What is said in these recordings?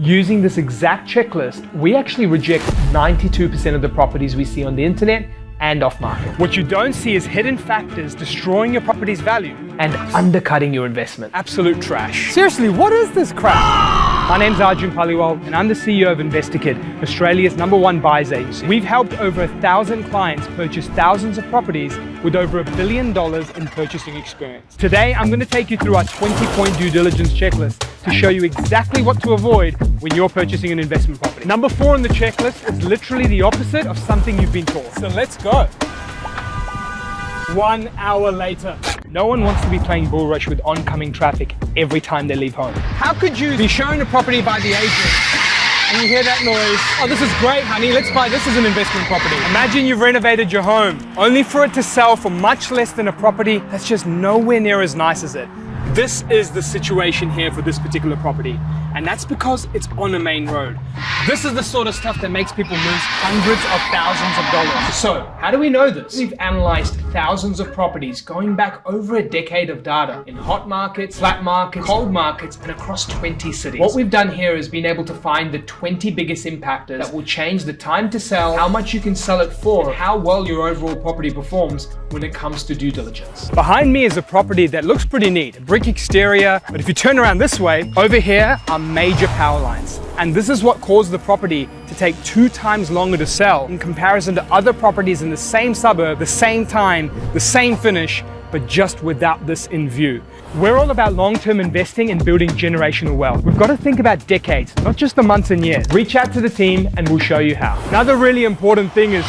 Using this exact checklist, we actually reject 92% of the properties we see on the internet and off market. What you don't see is hidden factors destroying your property's value And undercutting your investment. absolute trash. Seriously, what is this crap? My name's Arjun Paliwal and I'm the CEO of InvestorKit, Australia's #1 buyers agency. We've helped over 1,000 clients purchase thousands of properties with over $1 billion in purchasing experience. Today, I'm going to take you through our 20-point due diligence checklist to show you exactly what to avoid when you're purchasing an investment property. Number 4 on the checklist is literally the opposite of something you've been taught. So let's go. 1 hour later. No one wants to be playing bull rush with oncoming traffic every time they leave home. How could you be shown a property by the agent and you hear that noise? Oh, this is great, honey. Let's buy this as an investment property. Imagine you've renovated your home only for it to sell for much less than a property that's just nowhere near as nice as it. This is the situation here for this particular property, and that's because it's on a main road. This is the sort of stuff that makes people lose hundreds of thousands of dollars. So, how do we know this? We've analyzed thousands of properties going back over a decade of data in hot markets, flat markets, cold markets, and across 20 cities. What we've done here is been able to find the 20 biggest impactors that will change the time to sell, how much you can sell it for, and how well your overall property performs when it comes to due diligence. Behind me is a property that looks pretty neat, a brick exterior, but if you turn around this way, over here are major power lines. And this is what caused the property to take 2 times longer to sell in comparison to other properties in the same suburb, the same time, the same finish, but just without this in view. We're all about long-term investing and building generational wealth. We've got to think about decades, not just the months and years. Reach out to the team and we'll show you how. Another really important thing is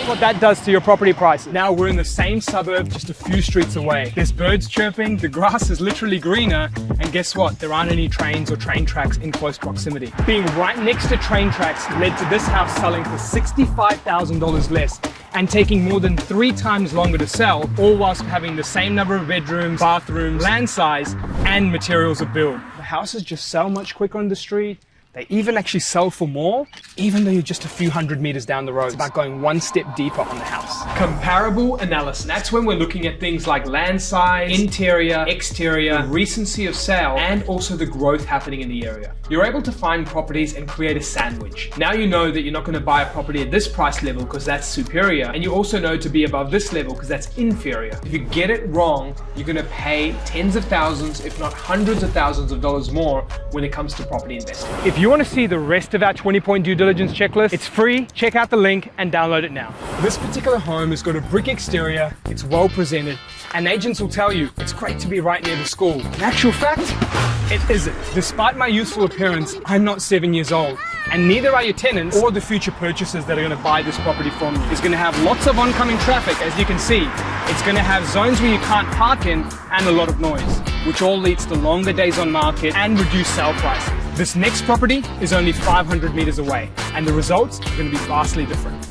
what that does to your property prices. Now we're in the same suburb just a few streets away. There's birds chirping, the grass is literally greener, and guess what? There aren't any trains or train tracks in close proximity. Being right next to train tracks led to this house selling for $65,000 less and taking more than 3 times longer to sell, all whilst having the same number of bedrooms, bathrooms, land size, and materials of build. The houses just sell much quicker on the street. They even actually sell for more, even though you're just a few hundred meters down the road. It's about going 1 step deeper on the house. Comparable analysis. That's when we're looking at things like land size, interior, exterior, recency of sale, and also the growth happening in the area. You're able to find properties and create a sandwich. Now you know that you're not going to buy a property at this price level because that's superior, and you also know to be above this level because that's inferior. If you get it wrong, you're going to pay tens of thousands, if not hundreds of thousands of dollars more when it comes to property investing. If you want to see the rest of our 20-point due diligence checklist, it's free. Check out the link and download it now. This particular home has got a brick exterior, it's well presented, and agents will tell you it's great to be right near the school. In actual fact, it isn't. Despite my youthful appearance, I'm not 7 years old, and neither are your tenants or the future purchasers that are going to buy this property from you. It's going to have lots of oncoming traffic, as you can see. It's going to have zones where you can't park in and a lot of noise, which all leads to longer days on market and reduced sale prices. This next property is only 500 meters away, and the results are going to be vastly different.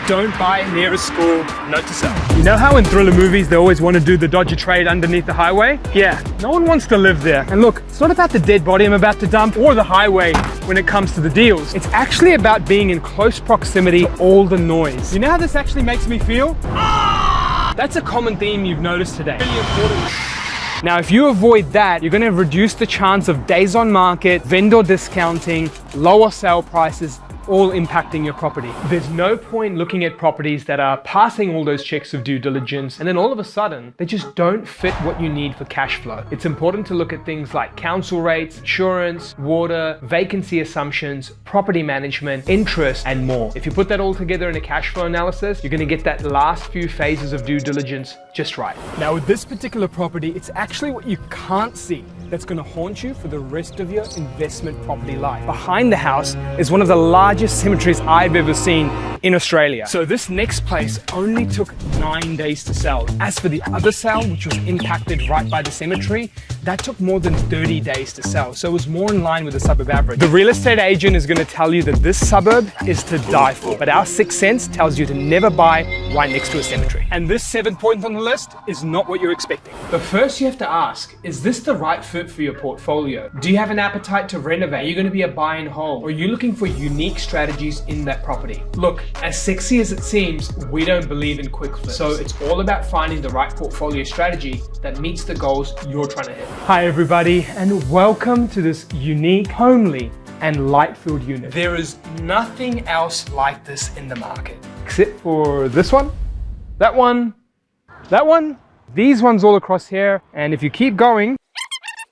Don't buy near a school, note to self. You know how in thriller movies they always want to do the dodgy trade underneath the highway? Yeah, no one wants to live there. And look, it's not about the dead body I'm about to dump or the highway when it comes to the deals. It's actually about being in close proximity to all the noise. You know how this actually makes me feel? That's a common theme you've noticed today. Really important. Now, if you avoid that, you're going to reduce the chance of days on market, vendor discounting, lower sale prices, all impacting your property. There's no point looking at properties that are passing all those checks of due diligence and then all of a sudden they just don't fit what you need for cash flow. It's important to look at things like council rates, insurance, water, vacancy assumptions, property management, interest, and more. If you put that all together in a cash flow analysis, you're going to get that last few phases of due diligence just right. Now with this particular property, it's actually what you can't see that's going to haunt you for the rest of your investment property life. Behind the house is one of the largest cemeteries I've ever seen in Australia. So this next place only took 9 days to sell. As for the other sale, which was impacted right by the cemetery, that took more than 30 days to sell. So it was more in line with the suburb average. The real estate agent is going to tell you that this suburb is to die for, but our sixth sense tells you to never buy right next to a cemetery. And this 7th point on the list is not what you're expecting. But first you have to ask, is this the right fit for your portfolio? Do you have an appetite to renovate? Are you going to be a buy and hold? Or are you looking for unique strategies in that property? Look, as sexy as it seems, we don't believe in quick flips. So it's all about finding the right portfolio strategy that meets the goals you're trying to hit. Hi everybody, and welcome to this unique, homely, and light-filled unit. There is nothing else like this in the market. Except for this one, that one, these ones all across here, and if you keep going,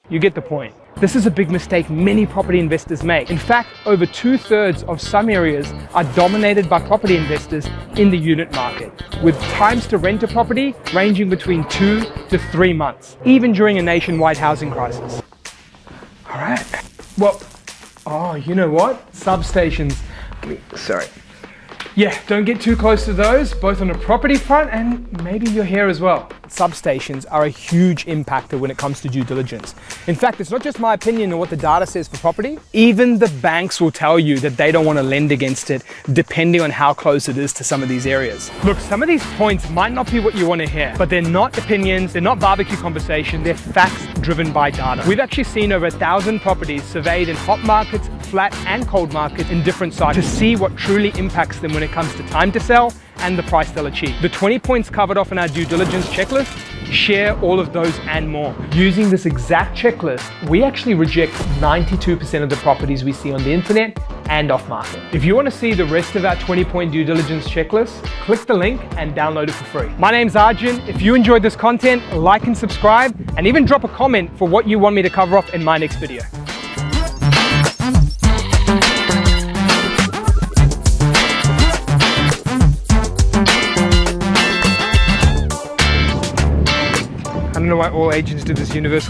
you get the point. This is a big mistake many property investors make. In fact, over 2/3 of some areas are dominated by property investors in the unit market, with times to rent a property ranging between 2 to 3 months, even during a nationwide housing crisis. All right, well, oh, you know what? Substations, sorry. Yeah, don't get too close to those, both on a property front and maybe your hair as well. Substations are a huge impactor when it comes to due diligence. In fact, it's not just my opinion on what the data says for property. Even the banks will tell you that they don't want to lend against it, depending on how close it is to some of these areas. Look, some of these points might not be what you want to hear, but they're not opinions, they're not barbecue conversation, they're facts driven by data. We've actually seen over 1,000 properties surveyed in hot markets, flat and cold markets in different cycles to see what truly impacts them when it comes to time to sell and the price they'll achieve. The 20 points covered off in our due diligence checklist share all of those and more. Using this exact checklist, we actually reject 92% of the properties we see on the internet and off market. If you want to see the rest of our 20-point due diligence checklist, click the link and download it for free. My name's Arjun. If you enjoyed this content, like and subscribe, and even drop a comment for what you want me to cover off in my next video. I don't know why all agents do this universal